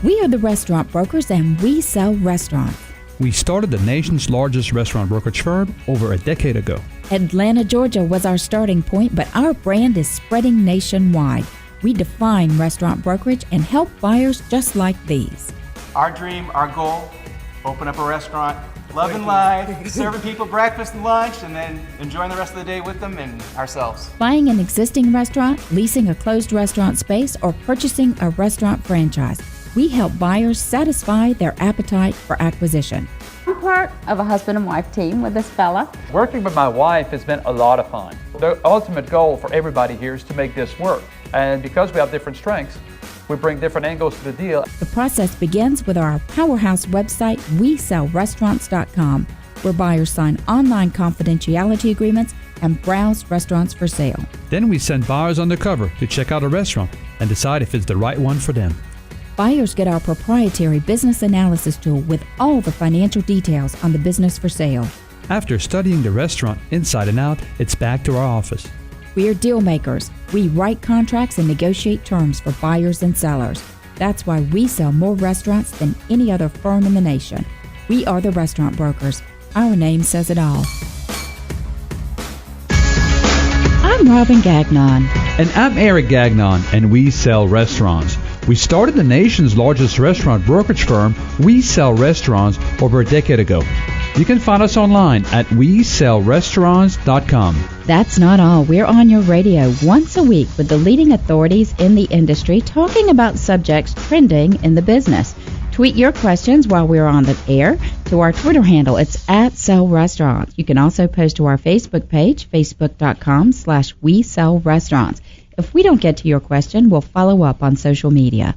We are the restaurant brokers, and we sell restaurants. We started the nation's largest restaurant brokerage firm over a decade ago. Atlanta, Georgia was our starting point, but our brand is spreading nationwide. We define restaurant brokerage and help buyers just like these. Our dream, our goal, open up a restaurant, loving life, serving people breakfast and lunch, and then enjoying the rest of the day with them and ourselves. Buying an existing restaurant, leasing a closed restaurant space, or purchasing a restaurant franchise. We help buyers satisfy their appetite for acquisition. I'm part of a husband and wife team with this fella. Working with my wife has been a lot of fun. The ultimate goal for everybody here is to make this work. And because we have different strengths, we bring different angles to the deal. The process begins with our powerhouse website, WeSellRestaurants.com, where buyers sign online confidentiality agreements and browse restaurants for sale. Then we send buyers undercover to check out a restaurant and decide if it's the right one for them. Buyers get our proprietary business analysis tool with all the financial details on the business for sale. After studying the restaurant inside and out, it's back to our office. We're deal makers. We write contracts and negotiate terms for buyers and sellers. That's why we sell more restaurants than any other firm in the nation. We are the restaurant brokers. Our name says it all. I'm Robin Gagnon. And I'm Eric Gagnon, and we sell restaurants. We started the nation's largest restaurant brokerage firm, We Sell Restaurants, over a decade ago. You can find us online at WeSellRestaurants.com. That's not all. We're on your radio once a week with the leading authorities in the industry talking about subjects trending in the business. Tweet your questions while we're on the air to our Twitter handle. It's @SellRestaurants. You can also post to our Facebook page, facebook.com/WeSellRestaurants. If we don't get to your question, we'll follow up on social media.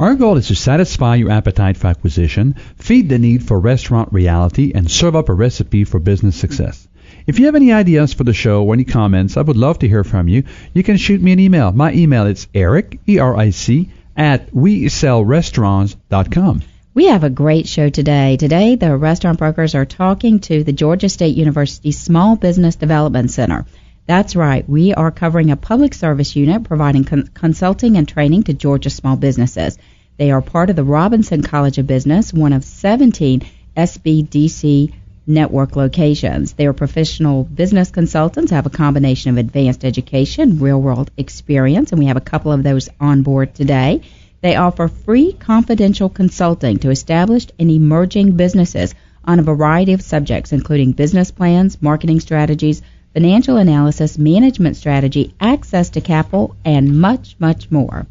Our goal is to satisfy your appetite for acquisition, feed the need for restaurant reality, and serve up a recipe for business success. If you have any ideas for the show or any comments, I would love to hear from you. You can shoot me an email. My email is Eric, E-R-I-C, @WeSellRestaurants.com. We have a great show today. Today, the restaurant brokers are talking to the Georgia State University Small Business Development Center. That's right. We are covering a public service unit providing consulting and training to Georgia small businesses. They are part of the Robinson College of Business, one of 17 SBDC network locations. They are professional business consultants, have a combination of advanced education, real-world experience, and we have a couple of those on board today. They offer free confidential consulting to established and emerging businesses on a variety of subjects, including business plans, marketing strategies, financial analysis, management strategy, access to capital, and much, much more.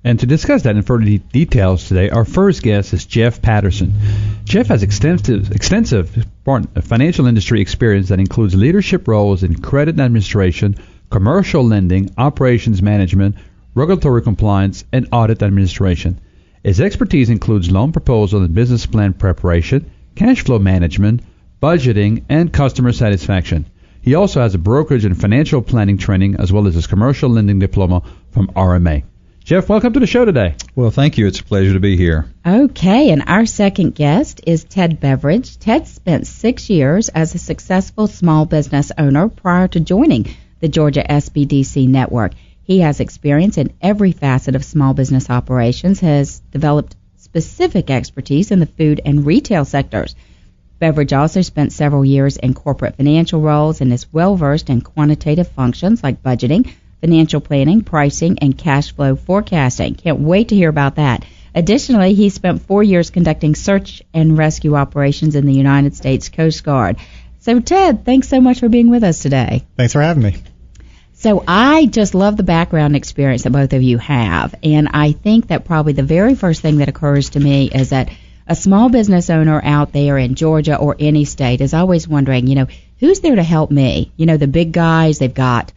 And to discuss that in further details today, our first guest is Jeff Patterson. Jeff has extensive financial industry experience that includes leadership roles in credit administration, commercial lending, operations management, regulatory compliance, and audit administration. His expertise includes loan proposal and business plan preparation, cash flow management, budgeting, and customer satisfaction. He also has a brokerage and financial planning training as well as his Commercial Lending Diploma from RMA. Jeff, welcome to the show today. Well, thank you. It's a pleasure to be here. Okay, and our second guest is Ted Beveridge. Ted spent 6 years as a successful small business owner prior to joining the Georgia SBDC network. He has experience in every facet of small business operations, has developed specific expertise in the food and retail sectors. Beveridge also spent several years in corporate financial roles and is well-versed in quantitative functions like budgeting, financial planning, pricing, and cash flow forecasting. Can't wait to hear about that. Additionally, he spent 4 years conducting search and rescue operations in the United States Coast Guard. So, Ted, thanks so much for being with us today. Thanks for having me. So I just love the background experience that both of you have, and I think that probably the very first thing that occurs to me is that a small business owner out there in Georgia or any state is always wondering, who's there to help me? The big guys, they've got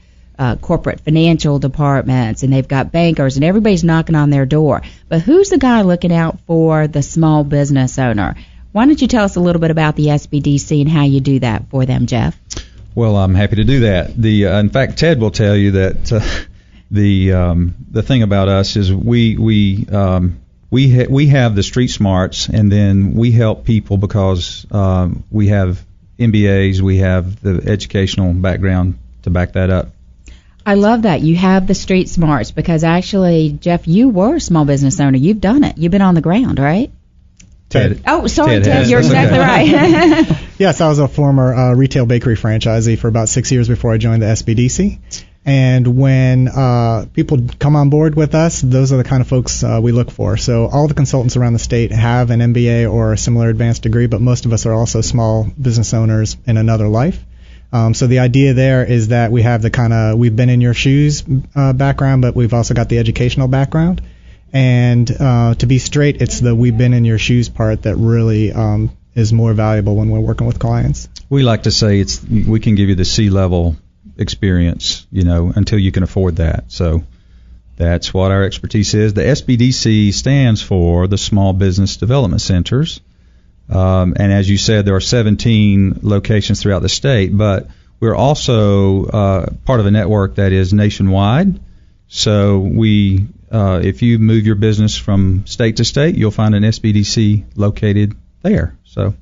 corporate financial departments, and they've got bankers, and everybody's knocking on their door. But who's the guy looking out for the small business owner? Why don't you tell us a little bit about the SBDC and how you do that for them, Jeff? Well, I'm happy to do that. In fact, Ted will tell you that the thing about us is we have the street smarts, and then we help people because we have MBAs, we have the educational background to back that up. I love that. You have the street smarts because actually, Jeff, you were a small business owner. You've done it. You've been on the ground, right? Ted. Oh, sorry, Ted. You're exactly right. Yes, I was a former retail bakery franchisee for about 6 years before I joined the SBDC. And when people come on board with us, those are the kind of folks we look for. So all the consultants around the state have an MBA or a similar advanced degree, but most of us are also small business owners in another life. So the idea there is that we have the kind of we've been in your shoes background, but we've also got the educational background. And to be straight, it's the we've been in your shoes part that really is more valuable when we're working with clients. We like to say we can give you the C-level experience, until you can afford that. So that's what our expertise is. The SBDC stands for the Small Business Development Centers. And as you said, there are 17 locations throughout the state, but we're also part of a network that is nationwide. So if you move your business from state to state, you'll find an SBDC located there. So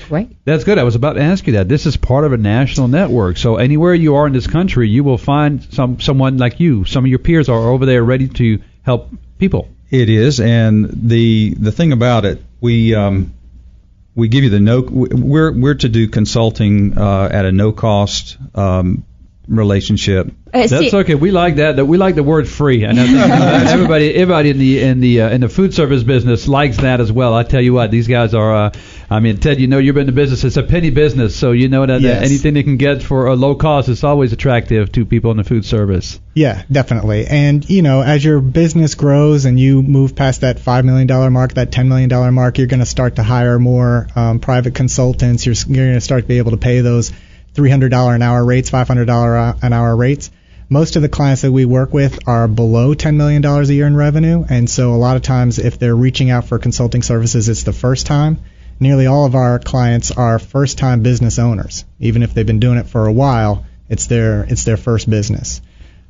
Great. That's good. I was about to ask you that. This is part of a national network. So anywhere you are in this country, you will find someone like you. Some of your peers are over there ready to help people. It is, and the thing about it, we give you we're to do consulting at a no cost relationship. That's okay. We like that. We like the word free, and everybody in the food service business likes that as well. I tell you what, these guys are. Ted, you've been in the business. It's a penny business, so you know that anything they can get for a low cost is always attractive to people in the food service. Yeah, definitely. And as your business grows and you move past that $5 million mark, that $10 million mark, you're going to start to hire more private consultants. You're going to start to be able to pay those $300 an hour rates, $500 an hour rates. Most of the clients that we work with are below $10 million a year in revenue, and so a lot of times if they're reaching out for consulting services, it's the first time. Nearly all of our clients are first-time business owners. Even if they've been doing it for a while, it's their first business.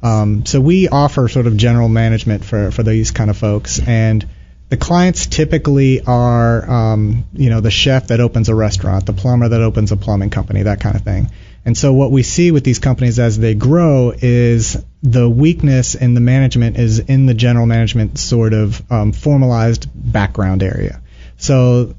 So we offer sort of general management for these kind of folks, and the clients typically are, the chef that opens a restaurant, the plumber that opens a plumbing company, that kind of thing. And so what we see with these companies as they grow is the weakness in the management is in the general management sort of formalized background area. So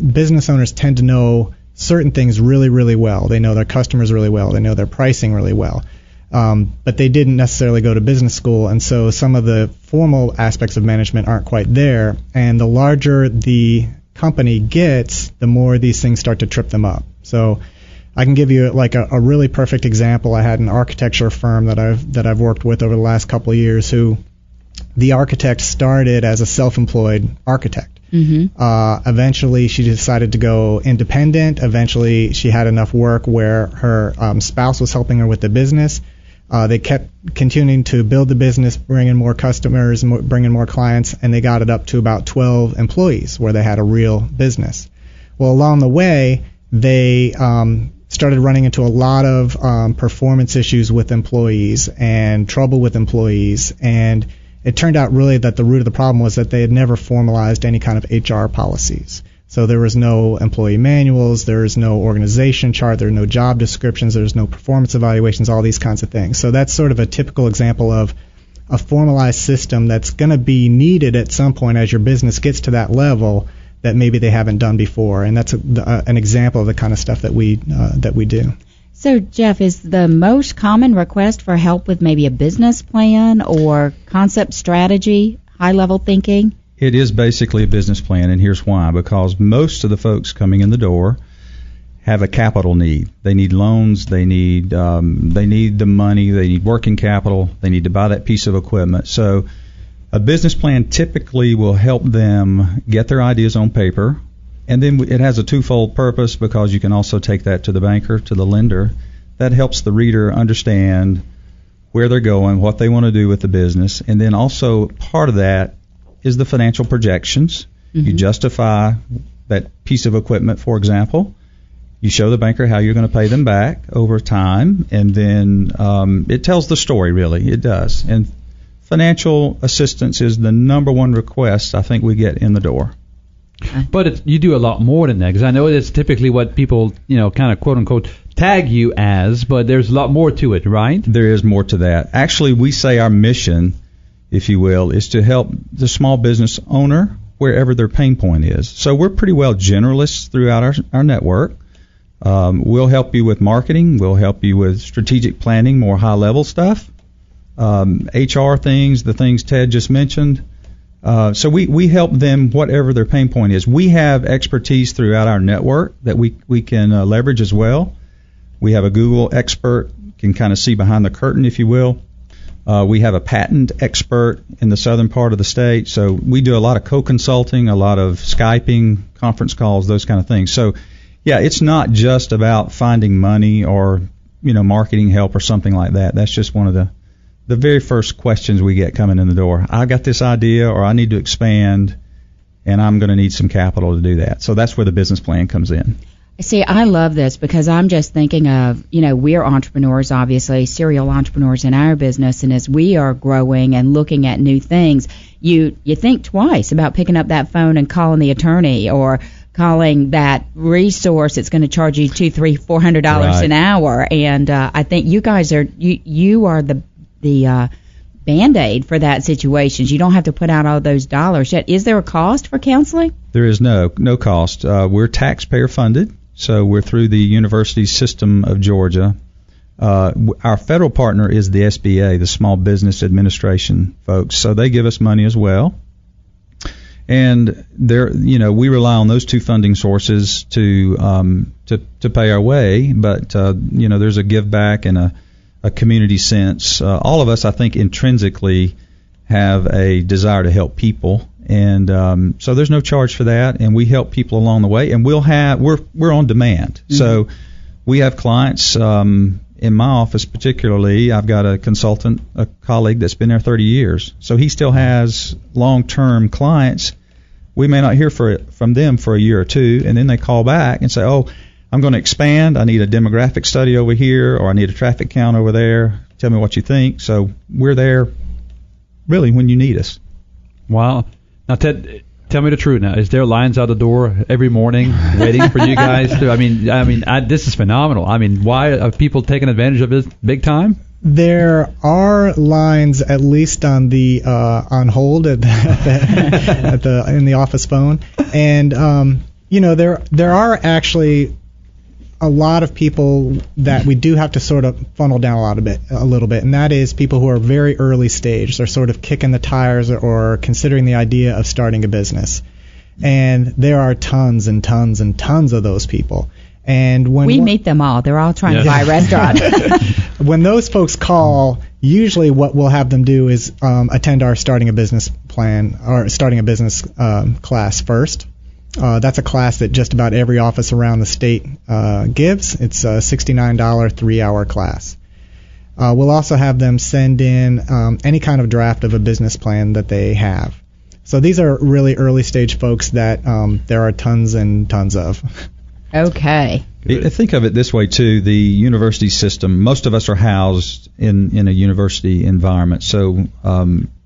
business owners tend to know certain things really, really well. They know their customers really well. They know their pricing really well. But they didn't necessarily go to business school, and so some of the formal aspects of management aren't quite there. And the larger the company gets, the more these things start to trip them up. So I can give you like a really perfect example. I had an architecture firm that I've worked with over the last couple of years who the architect started as a self-employed architect. Mm-hmm. Eventually, she decided to go independent. Eventually, she had enough work where her spouse was helping her with the business. They kept continuing to build the business, bring in more customers, bring in more clients, and they got it up to about 12 employees where they had a real business. Well, along the way, they started running into a lot of performance issues with employees and trouble with employees, and it turned out really that the root of the problem was that they had never formalized any kind of HR policies. So there was no employee manuals, there was no organization chart, there were no job descriptions, there was no performance evaluations, all these kinds of things. So that's sort of a typical example of a formalized system that's going to be needed at some point as your business gets to that level that maybe they haven't done before. And that's an example of the kind of stuff that we do. So, Jeff, is the most common request for help with maybe a business plan or concept strategy, high-level thinking? It is basically a business plan, and here's why. Because most of the folks coming in the door have a capital need. They need loans. They need the money. They need working capital. They need to buy that piece of equipment. So a business plan typically will help them get their ideas on paper. And then it has a twofold purpose because you can also take that to the banker, to the lender. That helps the reader understand where they're going, what they want to do with the business. And then also part of that is the financial projections. Mm-hmm. You justify that piece of equipment, for example. You show the banker how you're going to pay them back over time. And then it tells the story, really. It does. And financial assistance is the number one request I think we get in the door. But you do a lot more than that, because I know that's typically what people, kind of quote unquote tag you as, but there's a lot more to it, right? There is more to that. Actually, we say our mission, if you will, is to help the small business owner wherever their pain point is. So we're pretty well generalists throughout our network. We'll help you with marketing. We'll help you with strategic planning, more high-level stuff, HR things, the things Ted just mentioned. So we help them whatever their pain point is. We have expertise throughout our network that we can leverage as well. We have a Google expert, can kind of see behind the curtain, if you will. We have a patent expert in the southern part of the state. So we do a lot of co-consulting, a lot of Skyping, conference calls, those kind of things. So, yeah, it's not just about finding money or, marketing help or something like that. That's just one of the very first questions we get coming in the door. I got this idea, or I need to expand, and I'm going to need some capital to do that. So that's where the business plan comes in. See, I love this because I'm just thinking of, we're entrepreneurs, obviously, serial entrepreneurs in our business, and as we are growing and looking at new things, you think twice about picking up that phone and calling the attorney or calling that resource that's going to charge you $200, $300, $400 an hour. And I think you guys are you are the Band-Aid for that situation. You don't have to put out all those dollars yet. Is there a cost for counseling? There is no cost. We're taxpayer funded, so we're through the University System of Georgia. Our federal partner is the SBA, the Small Business Administration folks, so they give us money as well. And we rely on those two funding sources to pay our way. But there's a give back and a community sense. All of us, I think, intrinsically have a desire to help people, and so there's no charge for that. And we help people along the way, and we're on demand. Mm-hmm. So we have clients in my office, particularly. I've got a consultant, a colleague that's been there 30 years, so he still has long-term clients. We may not hear from them for a year or two, and then they call back and say, "Oh, I'm going to expand. I need a demographic study over here, or I need a traffic count over there. Tell me what you think." So we're there really when you need us. Wow. Now, Ted, tell me the truth now. Is there lines out the door every morning waiting for you guys to, this is phenomenal. Why are people taking advantage of this big time? There are lines at least on the on hold in the office phone, and there are actually a lot of people that we do have to sort of funnel down a little bit, and that is people who are very early stage. They're sort of kicking the tires or considering the idea of starting a business, and there are tons and tons and tons of those people. And when we meet them all, they're all trying to buy a restaurant. When those folks call, usually what we'll have them do is attend our starting a business plan or starting a business class first. That's a class that just about every office around the state gives. It's a $69 3-hour class. We'll also have them send in any kind of draft of a business plan that they have. So these are really early stage folks that there are tons and tons of. Okay. Think of it this way, too. The university system, most of us are housed in a university environment, so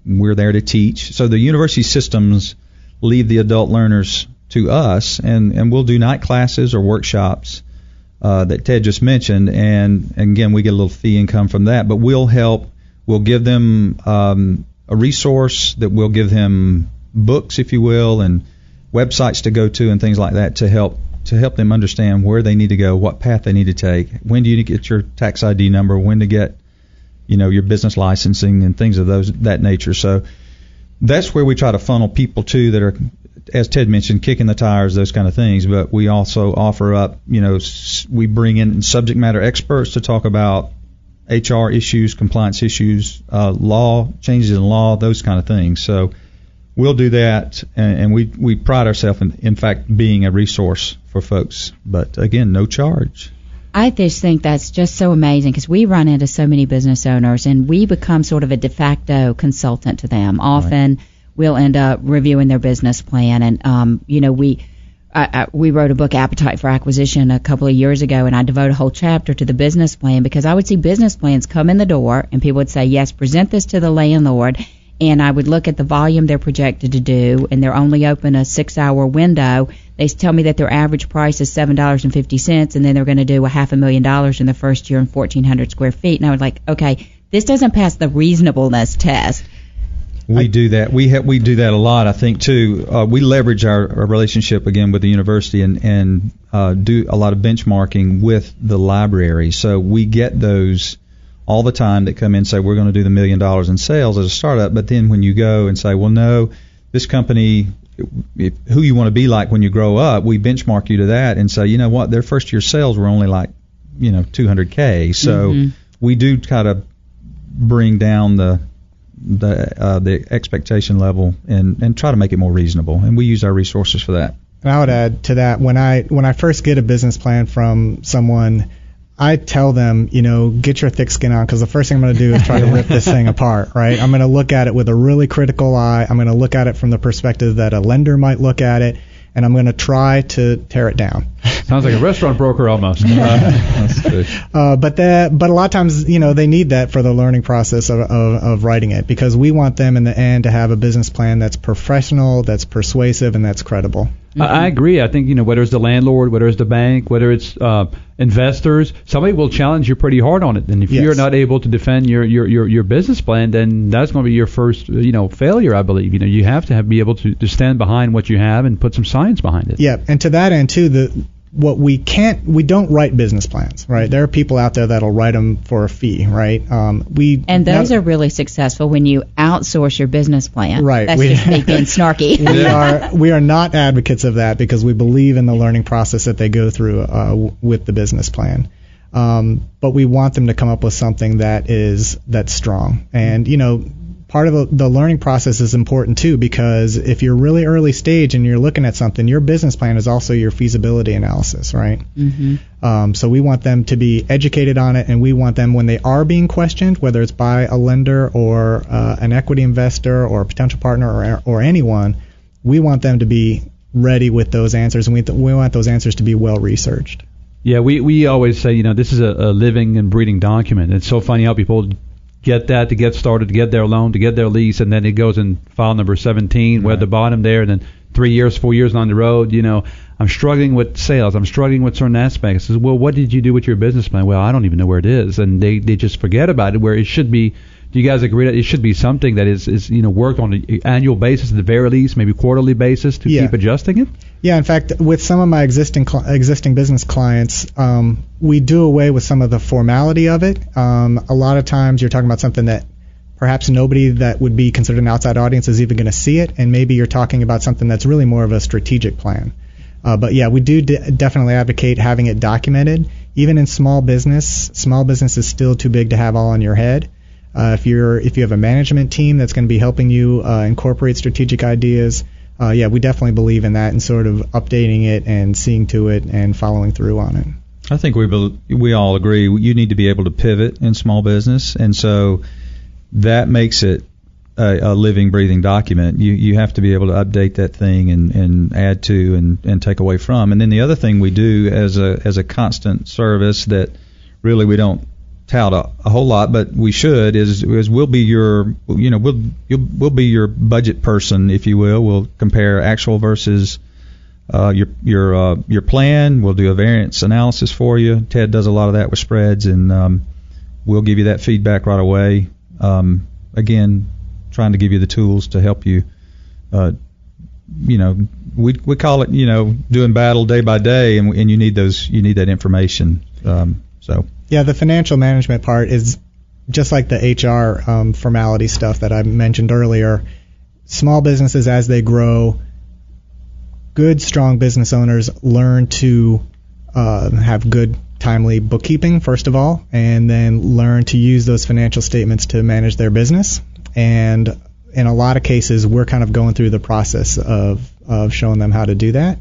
we're there to teach. So the university systems leave the adult learners to us, and we'll do night classes or workshops that Ted just mentioned, and again, we get a little fee income from that, but we'll give them a resource, that we'll give them books, if you will, and websites to go to and things like that to help them understand where they need to go, what path they need to take, when do you need to get your tax ID number, when to get your business licensing and things of that nature. So that's where we try to funnel people to that are, as Ted mentioned, kicking the tires, those kind of things. But we also offer up, we bring in subject matter experts to talk about HR issues, compliance issues, law, changes in law, those kind of things. So we'll do that, and we pride ourselves in fact, being a resource for folks. But again, no charge. I just think that's just so amazing because we run into so many business owners, and we become sort of a de facto consultant to them. Often we'll end up reviewing their business plan, and we wrote a book, Appetite for Acquisition, a couple of years ago, and I devote a whole chapter to the business plan because I would see business plans come in the door, and people would say, yes, present this to the landlord, and I would look at the volume they're projected to do, and they're only open a 6-hour window. They tell me that their average price is $7.50, and then they're going to do $500,000 in the first year and 1,400 square feet. And I was like, okay, this doesn't pass the reasonableness test. We do that. We do that a lot, I think, too. We leverage our relationship again with the university and do a lot of benchmarking with the library. So we get those all the time that come in and say we're going to do the $1 million in sales as a startup. But then when you go and say, well, no, this company, who you want to be like when you grow up, we benchmark you to that and say, you know what, their first year sales were only like, $200K. So we do kind of bring down the expectation level and try to make it more reasonable, and we use our resources for that. And I would add to that, when I first get a business plan from someone, I tell them, get your thick skin on, because the first thing I'm going to do is try to rip this thing apart, right? I'm going to look at it with a really critical eye. I'm going to look at it from the perspective that a lender might look at it, and I'm going to try to tear it down. Sounds like a restaurant broker almost. That's good. But a lot of times, they need that for the learning process of writing it, because we want them in the end to have a business plan that's professional, that's persuasive, and that's credible. I agree. I think, whether it's the landlord, whether it's the bank, whether it's investors, somebody will challenge you pretty hard on it. And if you're not able to defend your business plan, then that's going to be your first, failure, I believe. You have to be able to stand behind what you have and put some science behind it. Yeah, and to that end, too, we don't write business plans, right? There are people out there that'll write them for a fee, right? And those are really successful when you outsource your business plan. Right. That's just me being snarky. We are not advocates of that, because we believe in the learning process that they go through with the business plan. But we want them to come up with something that's strong. And, part of the learning process is important too, because if you're really early stage and you're looking at something, your business plan is also your feasibility analysis, right? So we want them to be educated on it, and we want them, when they are being questioned, whether it's by a lender or an equity investor or a potential partner or anyone, we want them to be ready with those answers, and we want those answers to be well researched. Yeah, we always say, this is a living and breathing document. It's so funny how people get that to get started, to get their loan, to get their lease, and then it goes in file number 17. We're at the bottom there, and then 3 years, 4 years on the road, I'm struggling with sales, I'm struggling with certain aspects. I says, well, what did you do with your business plan? Well, I don't even know where it is, and they just forget about it, where it should be. Do you guys agree that it should be something that is worked on an annual basis, at the very least, maybe quarterly basis, to keep adjusting it? Yeah, in fact, with some of my existing business clients, we do away with some of the formality of it. A lot of times you're talking about something that perhaps nobody that would be considered an outside audience is even going to see it, and maybe you're talking about something that's really more of a strategic plan. But yeah, we do definitely advocate having it documented. Even in small business is still too big to have all on your head. If you have a management team that's going to be helping you incorporate strategic ideas, we definitely believe in that and sort of updating it and seeing to it and following through on it. I think we all agree you need to be able to pivot in small business, and so that makes it a living, breathing document. You have to be able to update that thing and add to and take away from. And then the other thing we do as a constant service that really we don't tout a whole lot, but we should, is we'll be your we'll be your budget person, if you will. We'll compare actual versus your plan. We'll do a variance analysis for you. Ted does a lot of that with spreads, and we'll give you that feedback right away. Again, trying to give you the tools to help you. We call it doing battle day by day, and you need that information. Yeah, the financial management part is just like the HR formality stuff that I mentioned earlier. Small businesses, as they grow, good, strong business owners learn to have good, timely bookkeeping, first of all, and then learn to use those financial statements to manage their business. And in a lot of cases, we're kind of going through the process of showing them how to do that.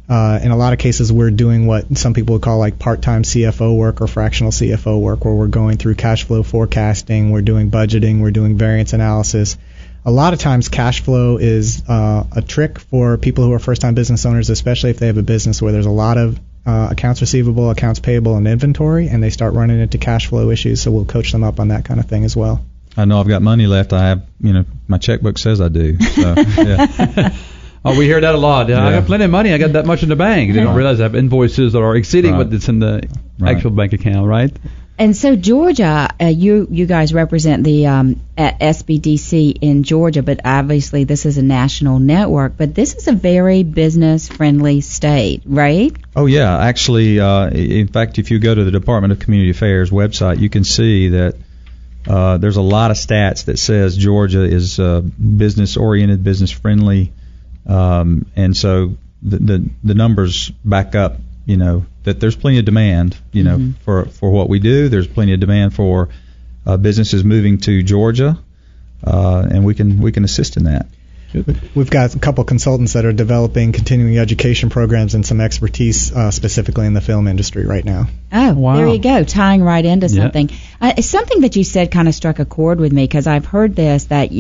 In a lot of cases, we're doing what some people would call like part-time CFO work or fractional CFO work, where we're going through cash flow forecasting, we're doing budgeting, we're doing variance analysis. A lot of times cash flow is a trick for people who are first-time business owners, especially if they have a business where there's a lot of accounts receivable, accounts payable, and inventory, and they start running into cash flow issues, so we'll coach them up on that kind of thing as well. I know I've got money left. I have, my checkbook says I do. So, yeah. Oh, we hear that a lot. Yeah. I got plenty of money. I got that much in the bank. They don't realize I have invoices that are exceeding what's in the actual bank account, right? And so Georgia, you guys represent the SBDC in Georgia, but obviously this is a national network. But this is a very business-friendly state, right? Oh, yeah. Actually, in fact, if you go to the Department of Community Affairs website, you can see that there's a lot of stats that says Georgia is business-oriented, business-friendly. And so the numbers back up, that there's plenty of demand, for what we do. There's plenty of demand for businesses moving to Georgia, and we can assist in that. We've got a couple consultants that are developing continuing education programs and some expertise specifically in the film industry right now. Oh, wow. There you go, tying right into something. Something that you said kind of struck a chord with me, because I've heard this, that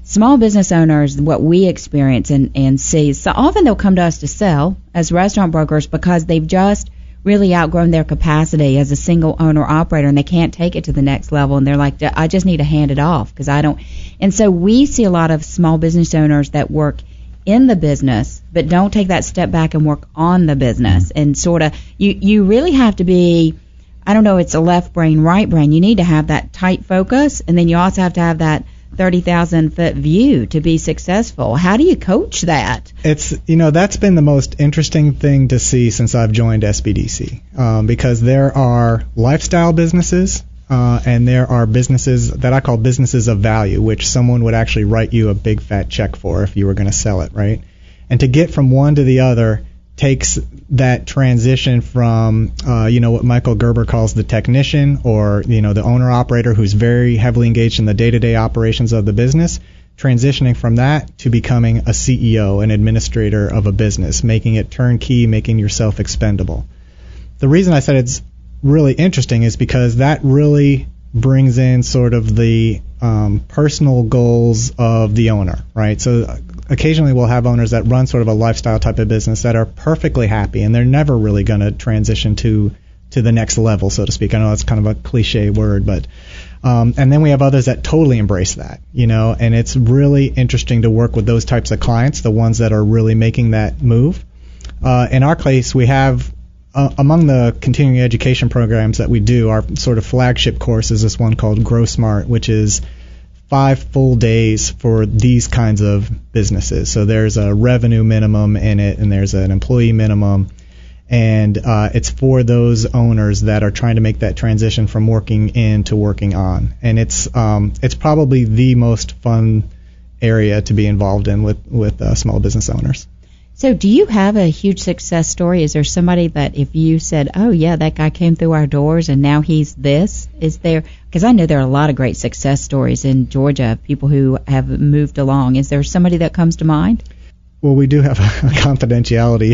small business owners, what we experience and see, so often they'll come to us to sell as restaurant brokers because they've just really outgrown their capacity as a single owner operator, and they can't take it to the next level, and they're like, I just need to hand it off because I don't. And so we see a lot of small business owners that work in the business but don't take that step back and work on the business. And sort of you really have to be, I don't know, it's a left brain, right brain. You need to have that tight focus, and then you also have to have that 30,000-foot view to be successful. How do you coach that? It's, that's been the most interesting thing to see since I've joined SBDC, because there are lifestyle businesses and there are businesses that I call businesses of value, which someone would actually write you a big fat check for if you were going to sell it, right? And to get from one to the other takes that transition from, what Michael Gerber calls the technician, or, the owner-operator who's very heavily engaged in the day-to-day operations of the business, transitioning from that to becoming a CEO, an administrator of a business, making it turnkey, making yourself expendable. The reason I said it's really interesting is because that really brings in sort of the personal goals of the owner, right? So occasionally we'll have owners that run sort of a lifestyle type of business that are perfectly happy, and they're never really going to transition to the next level, so to speak. I know that's kind of a cliche word, but and then we have others that totally embrace that, and it's really interesting to work with those types of clients, the ones that are really making that move. In our case, we have among the continuing education programs that we do, our sort of flagship course is this one called Grow Smart, which is 5 full days for these kinds of businesses. So there's a revenue minimum in it, and there's an employee minimum, and it's for those owners that are trying to make that transition from working in to working on. And it's probably the most fun area to be involved in with small business owners. So do you have a huge success story? Is there somebody that if you said, oh, yeah, that guy came through our doors and now he's this? Is there? Because I know there are a lot of great success stories in Georgia, people who have moved along. Is there somebody that comes to mind? Well, we do have a confidentiality.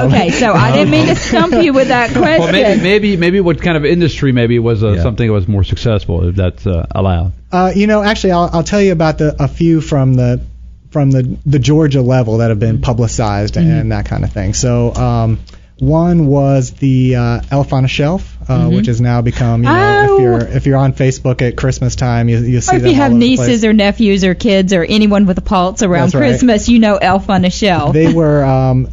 Okay, so I didn't mean to stump you with that question. Well, maybe what kind of industry maybe was something that was more successful, if that's allowed. Actually, I'll tell you about a few from the Georgia level that have been publicized and that kind of thing. So one was the Elf on a Shelf, which has now become, if you're on Facebook at Christmas time, you see. Or if you have nieces or nephews or kids or anyone with a pulse around Christmas, Elf on a Shelf. They were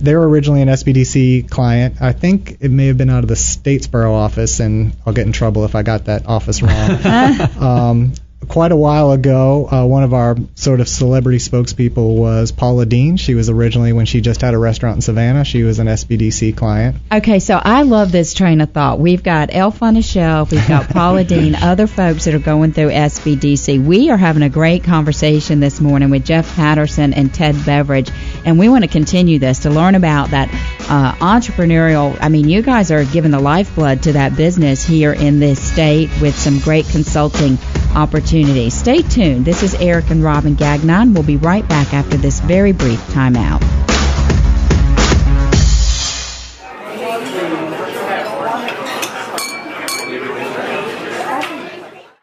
originally an SBDC client. I think it may have been out of the Statesboro office, and I'll get in trouble if I got that office wrong. Quite a while ago, one of our sort of celebrity spokespeople was Paula Dean. She was originally, when she just had a restaurant in Savannah, she was an SBDC client. Okay, so I love this train of thought. We've got Elf on a Shelf, we've got Paula Dean, other folks that are going through SBDC. We are having a great conversation this morning with Jeff Patterson and Ted Beveridge, and we want to continue this to learn about that entrepreneurial. I mean, you guys are giving the lifeblood to that business here in this state with some great consulting opportunities. Stay tuned. This is Eric and Robin Gagnon. We'll be right back after this very brief timeout.